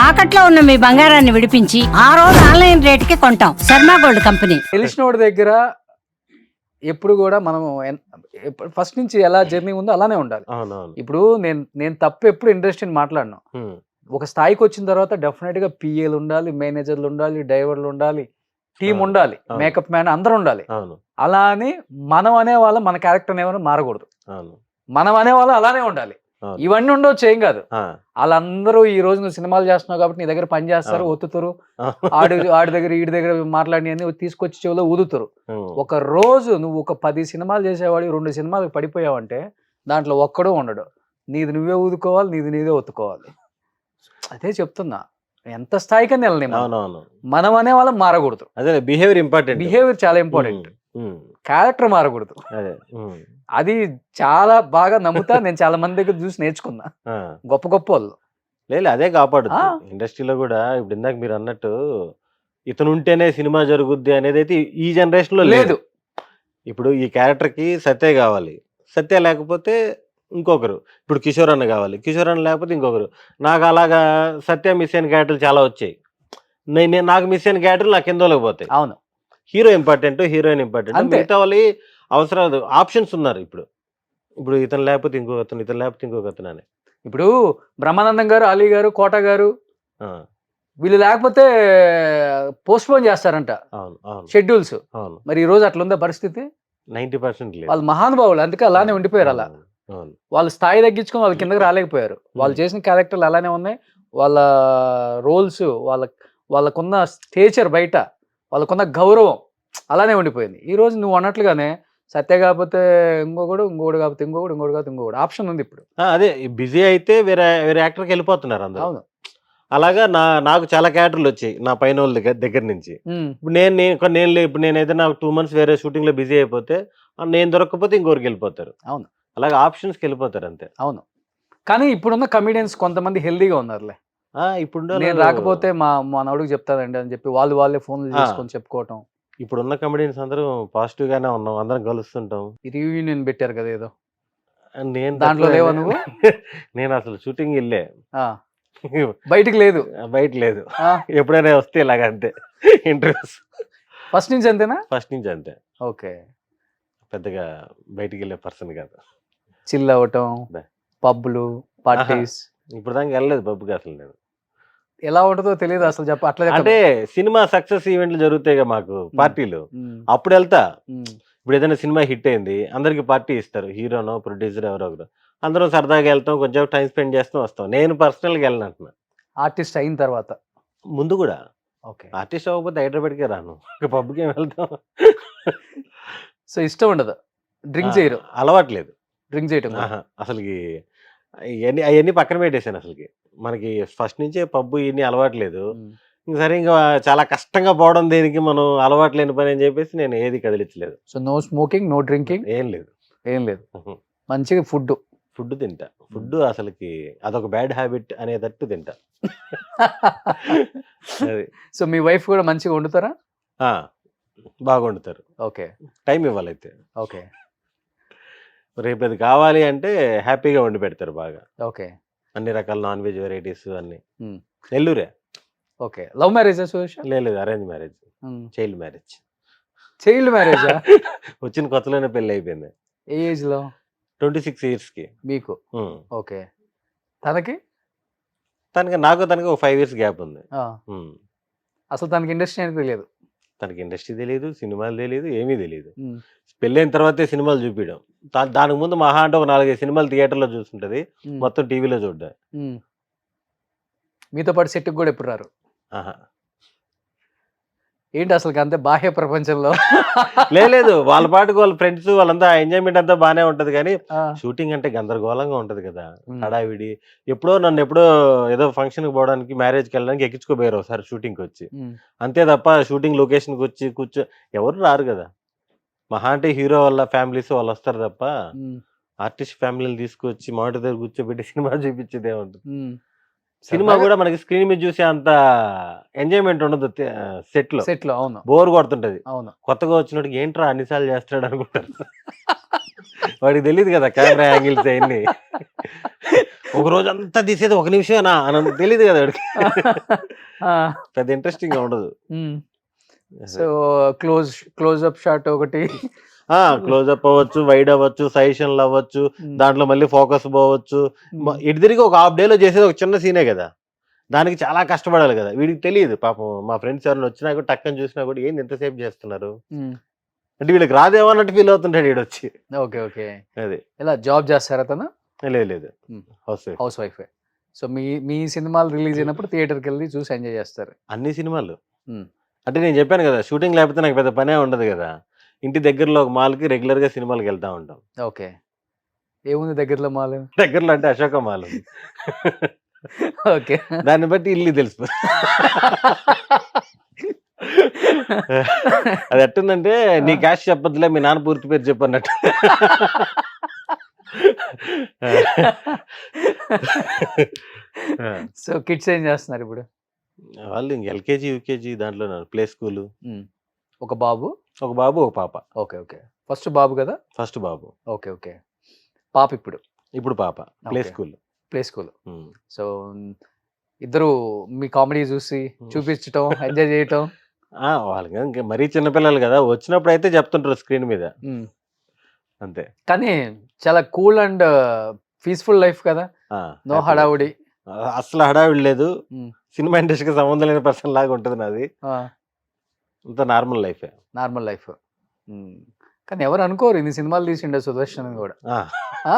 తాకట్లో ఉన్న మీ బంగారాన్ని విడిపించి ఆ రోజు ఆన్లైన్ రేటుకి కొంటాం. Sharma gold company. తెలిసినోడి దగ్గర ఎప్పుడు కూడా మనం ఫస్ట్ నుంచి ఎలా జర్నీ ఉందో అలానే ఉండాలి. అవునవును. ఇప్పుడు నేను తప్పు ఎప్పుడు ఇండస్ట్రీని మాట్లాడను. ఒక స్థాయికి వచ్చిన తర్వాత డెఫినెట్ గా పిఏలు ఉండాలి, మేనేజర్లు ఉండాలి, డ్రైవర్లు ఉండాలి, టీం ఉండాలి, మేకప్ మ్యాన్ అందరూ ఉండాలి. అలా అని మనం అనే వాళ్ళం మన క్యారెక్టర్ ఏమైనా మారకూడదు. మనం అనే వాళ్ళం అలానే ఉండాలి. ఇవన్నీ ఉండవచ్చు, ఏం కాదు. వాళ్ళందరూ ఈ రోజు నువ్వు సినిమాలు చేస్తున్నావు కాబట్టి నీ దగ్గర పని చేస్తారు, ఒత్తుతారు, ఆడి దగ్గర వీడి దగ్గర మాట్లాడి తీసుకొచ్చి చెవిలో ఊదుతారు. ఒక రోజు నువ్వు ఒక 10 సినిమాలు చేసేవాడు 2 సినిమాలకు పడిపోయావంటే దాంట్లో ఒక్కడో ఉండడు. నీది నువ్వే ఊదుకోవాలి, నీది నీదే ఒత్తుకోవాలి. అదే చెప్తున్నా, ఎంత స్థాయికని వెళ్ళని మనం అనే వాళ్ళం మారకూడదు. అదే బిహేవియర్ ఇంపార్టెంట్. బిహేవియర్ చాలా ఇంపార్టెంట్. క్యారెక్టర్ మారకూడదు. అది చాలా బాగా నమ్ముతా. నేను చాలా మంది దగ్గర చూసి నేర్చుకున్నా, గొప్ప గొప్ప వాళ్ళు. లేదు, అదే కాపాడుతుంది ఇండస్ట్రీలో కూడా. ఇప్పుడు ఇందాక మీరు అన్నట్టు ఇతను ఉంటేనే సినిమా జరుగుద్ది అనేది అయితే ఈ జనరేషన్ లో లేదు. ఇప్పుడు ఈ క్యారెక్టర్ కి సత్య కావాలి, సత్య లేకపోతే ఇంకొకరు. ఇప్పుడు కిషోర్ అన్న కావాలి, కిషోర్ అన్న లేకపోతే ఇంకొకరు. నాకు అలాగా సత్య మిస్ అయిన క్యారెక్టర్లు చాలా వచ్చాయి. నాకు మిస్ అయిన క్యారెక్టర్లు నాకు ఎందులోకి పోతాయి. అవును, హీరో ఇంపార్టెంట్, హీరోయిన్ ఇంపార్టెంట్, మిగతా వాళ్ళు అవసరాలు ఆప్షన్స్ ఉన్నారు. ఇప్పుడు ఇతను లేకపోతే ఇంకొక అతను, ఇతను లేకపోతే ఇంకొక అతను అని. ఇప్పుడు బ్రహ్మానందం గారు, అలీ గారు, కోట గారు వీళ్ళు లేకపోతే పోస్ట్ పోన్ చేస్తారంట షెడ్యూల్స్. మరి ఈ రోజు అట్లా ఉందా పరిస్థితి? 90% వాళ్ళు మహానుభావులు, అందుకే అలానే ఉండిపోయారు. అలా వాళ్ళ స్థాయి తగ్గించుకొని వాళ్ళ కిందకి రాలేకపోయారు. వాళ్ళు చేసిన క్యారెక్టర్లు అలానే ఉన్నాయి. వాళ్ళ రోల్స్, వాళ్ళకున్న స్టేచర్, బయట వాళ్ళకున్న గౌరవం అలానే ఉండిపోయింది. ఈ రోజు నువ్వు అన్నట్లుగానే సత్య కాకపోతే ఇంకొకడు, ఇంకొకటి కాకపోతే ఇంకొకటి, ఇంకొకటి కాకపోతే ఇంకొకటి ఆప్షన్ ఉంది ఇప్పుడు. అదే బిజీ అయితే వేరే వేరే యాక్టర్కి వెళ్ళిపోతున్నారు అందరూ. అవును, అలాగా నాకు చాలా క్యారెక్టర్లు వచ్చాయి నా పైన వాళ్ళ దగ్గర నుంచి. ఇప్పుడు ఇప్పుడు నేను ఏదైనా 2 months వేరే షూటింగ్ లో బిజీ అయిపోతే నేను దొరకకపోతే ఇంకొకరికి వెళ్ళిపోతారు. అవును, అలాగే ఆప్షన్స్కి వెళ్ళిపోతారు అంతే. అవును. కానీ ఇప్పుడున్న కమిడియన్స్ కొంతమంది హెల్దీగా ఉన్నారులే. ఇప్పుడు నేను రాకపోతే మా నడుగు చెప్తానండి అని చెప్పి వాళ్ళే ఫోన్లు చేసుకొని చెప్పుకోవటం. ఇప్పుడున్న కమెడియన్స్ అందరూ పాజిటివ్ గానే ఉన్నాం, అందరం కలుస్తుంటాం. రీయూనియన్ పెట్టారు కదా ఏదో, నేను దాంట్లో లేవా నువ్వు? నేను అసలు షూటింగ్ వెళ్ళే, బయటికి లేదు. బయట లేదు. ఎప్పుడైనా వస్తే ఇలాగ అంతే ఇంటర్వ్యూస్. ఫస్ట్ నుంచి అంతేనా? ఫస్ట్ నుంచి అంతే. ఓకే, పెద్దగా బయటికి వెళ్ళే పర్సన్ కాదు. చిల్ అవ్వటం, పబ్లు, పార్టీస్. ఇప్పుడు దాకా వెళ్ళలేదు పబ్కి అసలు. నేను ఎలా ఉంటుందో తెలియదు అసలు. అట్లా అంటే సినిమా సక్సెస్ ఈవెంట్లు జరుగుతాయి మాకు పార్టీలు, అప్పుడు వెళ్తా. ఇప్పుడు ఏదైనా సినిమా హిట్ అయింది, అందరికి పార్టీ ఇస్తారు, హీరోనో ప్రొడ్యూసర్ ఎవరో ఒకరు. అందరం సరదాగా వెళ్తాం, కొంచెం టైం స్పెండ్ చేస్తాం, వస్తాం. నేను పర్సనల్గా వెళ్ళను అంటున్నా. ఆర్టిస్ట్ అయిన తర్వాత ముందు కూడా ఓకే, ఆర్టిస్ట్ అవ్వకపోతే హైదరాబాద్కే రాను, పబ్కి ఏం వెళ్తాం. సో ఇష్టం ఉండదు, డ్రింక్ చేయరు? అలవాట్లేదు డ్రింక్ చేయటం అసలుకి. అవన్నీ పక్కన పెట్టేశాను అసలుకి. మనకి ఫస్ట్ నుంచే పబ్బు ఇవన్నీ అలవాట్లేదు. ఇంక సరే, ఇంకా చాలా కష్టంగా పోవడం దేనికి, మనం అలవాటు లేని పని అని చెప్పేసి నేను ఏది కదిలించలేదు. So no smoking, no drinking, ఏం లేదు. మంచిగా ఫుడ్ తింటా. ఫుడ్ అసలుకి అదొక బ్యాడ్ హ్యాబిట్ అనేటట్టు తింటా. అది. సో మీ వైఫ్ కూడా మంచిగా వండుతారా? బాగా వండుతారు. Okay, time ఇవ్వాలైతే. ఓకే, రేపు అది కావాలి అంటే హ్యాపీగా వండి పెడతారు బాగా. ఓకే, అన్ని రకాల నాన్ వెజ్ వెరైటీస్ అన్ని. నెల్లూరే. ఓకే. Love marriage? లేదు, arrange marriage, child marriage. Child marriage? వచ్చిన కొత్తలోనే పెళ్లి అయిపోయింది. ఏ ఏజ్ లో? 26 years కి మీకు. ఓకే. తనకి నాకు ఒక 5 years గ్యాప్ ఉంది. అసలు తనకి ఇండస్ట్రీ అనేది తెలియదు? తనకి ఇండస్ట్రీ తెలియదు, సినిమాలు తెలియదు, ఏమీ తెలియదు. పెళ్ళైన తర్వాతే సినిమాలు చూపించడం. దానికి ముందు మహా అంటే ఒక 4-5 సినిమాలు థియేటర్లో చూస్తుంటది, మొత్తం టీవీలో చూడ్డా. మీతో పాటు సెట్కి కూడా ఎప్పుడు రారు? ఏంటి అసలు అంతే బాహ్య ప్రపంచంలో? లేదు, వాళ్ళ పాటుకు వాళ్ళ ఫ్రెండ్స్ వాళ్ళంతా ఎంజాయ్మెంట్ అంతా బాగానే ఉంటది, కానీ షూటింగ్ అంటే గందరగోళంగా ఉంటది కదా, హడావిడి. నన్ను ఎప్పుడో ఏదో ఫంక్షన్కి పోవడానికి, మ్యారేజ్కి వెళ్ళడానికి ఎక్కించుకోపోయారు ఒకసారి షూటింగ్కి వచ్చి. అంతే తప్ప షూటింగ్ లొకేషన్కి వచ్చి ఎవరు రారు కదా. మహా అంటే హీరో వాళ్ళ ఫ్యామిలీస్ వాళ్ళు వస్తారు తప్ప ఆర్టిస్ట్ ఫ్యామిలీని తీసుకొచ్చి మానిటర్ దగ్గర కూర్చోబెట్టి సినిమా చూపించేదే ఉంటుంది. సినిమా కూడా మనకి స్క్రీన్ మీద చూసే అంత ఎంజాయ్మెంట్ ఉండదు సెట్ లో. అవును, బోర్ కొడుతుంటది. అవును, కొత్తగా వచ్చినట్టు ఏంట్రా అన్నిసార్లు చేస్తాడు అనుకుంటారు. వాడికి తెలియదు కదా కెమెరా యాంగిల్స్ అవన్నీ. ఒక రోజు అంతా తీసేది 1 నిమిషమేనా అని తెలియదు కదా వాడికి. పెద్ద ఇంట్రెస్టింగ్ గా ఉండదు. సో క్లోజ్అప్ షాట్ ఒకటి, క్లోజ్అప్ అవ్వచ్చు, వైడ్ అవ్వచ్చు, సజెషన్లు అవ్వచ్చు, దాంట్లో మళ్ళీ ఫోకస్ పోవచ్చు. ఇటు తిరిగి ఒక హాఫ్ డేలో చేసేది ఒక చిన్న సీనే కదా, దానికి చాలా కష్టపడాలి కదా. వీడికి తెలియదు పాపం. మా ఫ్రెండ్స్ ఎవరైనా వచ్చినా కూడా టక్కని చూసినా కూడా ఏంది ఎంతసేపు చేస్తున్నారు అంటే వీళ్ళకి రాదేమో అన్నట్టు ఫీల్ అవుతుంటాడు వీడు వచ్చి. Okay okay. అది ఇలా జాబ్ చేస్తారా తను? లేదు హౌస్ హౌస్ వైఫ్. సో మీ మీ సినిమాలు రిలీజ్ అయినప్పుడు థియేటర్కి వెళ్ళి చూసి ఎంజాయ్ చేస్తారు. అన్ని సినిమాలు మ్మ్. అంటే నేను చెప్పాను కదా, షూటింగ్ లేకపోతే నాకు పెద్ద పనే ఉండదు కదా. ఇంటి దగ్గరలో ఒక మాల్కి రెగ్యులర్ గా సినిమాలకు వెళ్తా ఉంటాం. ఓకే. ఏముంది దగ్గరలో మాల్? దగ్గరలో అంటే అశోక మాల్ ఉంది. ఓకే. దాన్ని బట్టి ఇల్లు తెలుసు. అది ఎట్టుందంటే నీ క్యాష్ చెప్పొద్దులే, మీ నాన్న పూర్తి పేరు చెప్పు అన్నట్టు. సో కిడ్స్ ఏం చేస్తున్నారు ఇప్పుడు? వాళ్ళు ఇంక ఎల్కేజీ యూకేజీ దాంట్లో ప్లే స్కూల్. ఒక బాబు, ఒక బాబు ఒక పాప. Okay okay. ఫస్ట్ బాబు కదా? ఫస్ట్ బాబు. Okay okay. పాప ఇప్పుడు పాప play Okay. School. Play school. So ఇద్దరు మీ కామెడీ చూసి చూపించటం, ఎంజాయ్ చేయటం. వాళ్ళకి ఇంకా మరీ చిన్నపిల్లలు కదా, వచ్చినప్పుడు అయితే చెప్తుంటారు స్క్రీన్ మీద అంతే. కానీ చాలా కూల్ అండ్ పీస్ఫుల్ లైఫ్ కదా, నో happy. హడావుడి. అసలు హడావిడి లేదు. మ్మ్. సినిమా ఇండస్ట్రీకి సంబంధం లేని పర్సన్ లాగా ఉంటుంది నాది. అంత నార్మల్ లైఫే. Normal life. కానీ ఎవరు అనుకోరు ఇన్ని సినిమాలు తీసిండే సుదర్శన్ అని కూడా.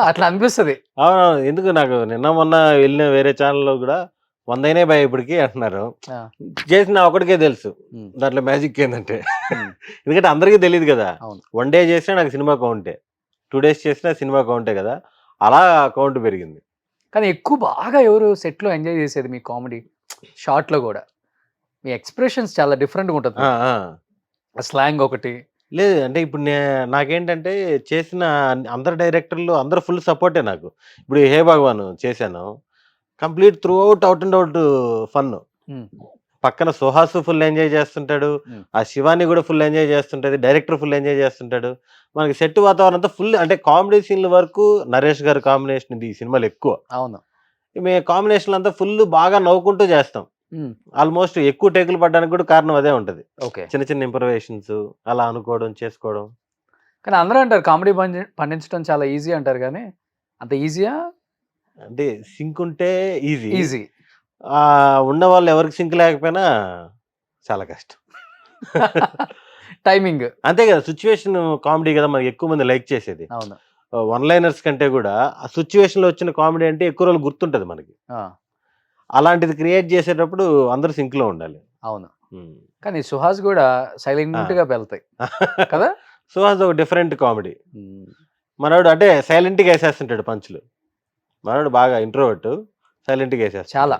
అట్లా అనిపిస్తుంది. అవునవును. ఎందుకు నాకు నిన్న మొన్న వెళ్ళిన వేరే ఛానల్లో కూడా 100 అయినాయి భయ ఇప్పటికి అంటున్నారు. చేసిన ఒకటికే తెలుసు దాంట్లో మ్యాజిక్ ఏంటంటే, ఎందుకంటే అందరికీ తెలియదు కదా. అవును. 1 డే చేసినా నాకు సినిమా కౌంటే, 2 days చేసినా సినిమా కౌంటే కదా, అలా కౌంట్ పెరిగింది. కానీ ఎక్కువ బాగా ఎవరు సెట్ లో ఎంజాయ్ చేసేది మీ కామెడీ షార్ట్ లో కూడా? మీ ఎక్స్ప్రెషన్స్ చాలా డిఫరెంట్ గా ఉంటుంది. స్లాంగ్ ఒకటి. లేదు అంటే ఇప్పుడు నాకేంటంటే చేసిన అందరు డైరెక్టర్లు అందరు ఫుల్ సపోర్టే నాకు. ఇప్పుడు హే భగవాన్ చేశాను, complete throughout and out fun. పక్కన సుహాస్ ఫుల్ ఎంజాయ్ చేస్తుంటాడు, ఆ శివాని కూడా ఫుల్ ఎంజాయ్ చేస్తుంటది, డైరెక్టర్ ఫుల్ ఎంజాయ్ చేస్తుంటాడు. మనకి సెట్ వాతావరణం అంతా ఫుల్. అంటే కామెడీ సీన్ల వరకు నరేష్ గారి కాంబినేషన్ ఇది ఈ సినిమాలు ఎక్కువ. అవును. మేము కాంబినేషన్ అంతా ఫుల్ బాగా నవ్వుకుంటూ చేస్తాం. ఆల్మోస్ట్ ఎక్కువ టేకులు పడడానికి కూడా కారణం అదే ఉంటది. ఓకే. చిన్న చిన్న ఇంప్రవేషన్స్ అలా అనుకోవడం చేసుకోవడం. కానీ అందరూ అంటారు కామెడీ పండించడం చాలా ఈజీ అంటారు, కానీ అంత ఈజీయా? అంటే సింక్ ఉంటే ఈజీ. ఈజీ. ఉన్న వాళ్ళు ఎవరికి సింక్ లేకపోయినా చాలా కష్టం. టైమింగ్ అంతే కదా, సిచ్యువేషన్ కామెడీ కదా మనకి ఎక్కువ మంది లైక్ చేసేది. అవును. 1 liners కంటే కూడా ఆ సిచ్యువేషన్ లో వచ్చిన కామెడీ అంటే ఎక్కువ రోజులు గుర్తుంటది మనకి. అలాంటిది క్రియేట్ చేసేటప్పుడు అందరు సింక్ లో ఉండాలి. అవును. కానీ సుహాస్ కూడా సైలెంట్ గా వెళ్తాయి కదా. సుహాస్ ఒక డిఫరెంట్ కామెడీ. మనోడు అంటే సైలెంట్ గా వేసేస్తుంటాడు పంచులు. మనోడు బాగా ఇంట్రోవర్ట్, సైలెంట్ గా వేసేస్తాడు. చాలా